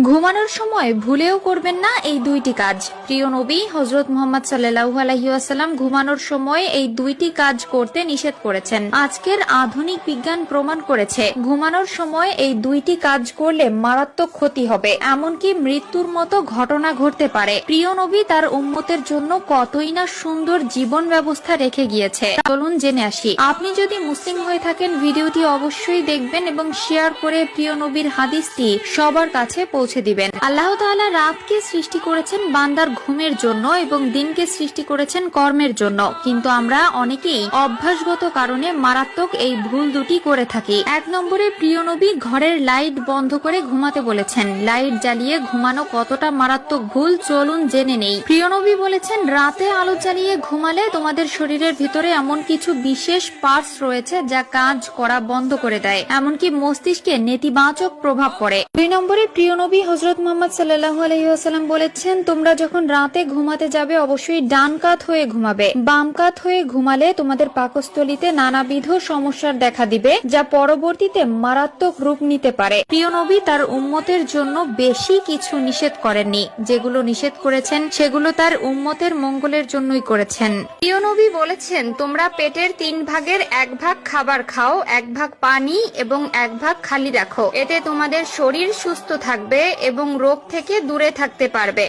ঘুমানোর সময় ভুলেও করবেন না এই দুইটি কাজ। প্রিয় নবী হযরত মুহাম্মদ সাল্লাল্লাহু আলাইহি ওয়াসাল্লাম ঘুমানোর সময় এই দুইটি কাজ করতে নিষেধ করেছেন। আজকের আধুনিক বিজ্ঞান প্রমাণ করেছে ঘুমানোর সময় এই দুইটি কাজ করলে মারাত্মক ক্ষতি হবে, এমনকি মৃত্যুর মতো ঘটনা ঘটতে পারে। প্রিয় নবী তার উম্মতের জন্য কতই না সুন্দর জীবন ব্যবস্থা রেখে গিয়েছে। চলুন জেনে আসি। আপনি যদি মুসলিম হয়ে থাকেন ভিডিওটি অবশ্যই দেখবেন এবং শেয়ার করে প্রিয় নবীর হাদিসটি সবার কাছে পৌঁছে দিবেন। আল্লাহ তাআলা রাতকে সৃষ্টি করেছেন বান্দার ঘুমের জন্য এবং দিনকে সৃষ্টি করেছেন কর্মের জন্য, কিন্তু আমরা অনেকেই অভ্যাসগত কারণে মারাত্মক এই ভুল দুটি করে থাকি। 1 নম্বরে প্রিয় নবী ঘরের লাইট বন্ধ করে ঘুমাতে বলেছেন। লাইট জ্বালিয়ে ঘুমানো কতটা মারাত্মক ভুল চলুন জেনে নেই। প্রিয় নবী বলেছেন, রাতে আলো জ্বালিয়ে ঘুমালে তোমাদের শরীরের ভিতরে এমন কিছু বিশেষ পার্টস রয়েছে যা কাজ করা বন্ধ করে দেয়, এমনকি মস্তিষ্কে নেতিবাচক প্রভাব পড়ে। 2 নম্বরে প্রিয় নবী হযরত মুহাম্মদ সাল্লাল্লাহু আলাইহি ওয়াসাল্লাম বলেছেন, তোমরা যখন রাতে ঘুমাতে যাবে অবশ্যই ডান কাত হয়ে ঘুমাবে। বাম কাত হয়ে ঘুমালে তোমাদের পাকস্থলীতে নানাবিধ সমস্যার দেখা দিবে, যা পরবর্তীতে মারাত্মক রূপ নিতে পারে। প্রিয় নবী তার উম্মতের জন্য বেশি কিছু নিষেধ করেননি, যেগুলো নিষেধ করেছেন সেগুলো তার উম্মতের মঙ্গলের জন্যই করেছেন। প্রিয় নবী বলেছেন, তোমরা পেটের 3 ভাগের 1 ভাগ খাবার খাও, 1 ভাগ পানি এবং 1 ভাগ খালি রাখো। এতে তোমাদের শরীর সুস্থ থাকবে এবং রোগ থেকে দূরে থাকতে পারবে।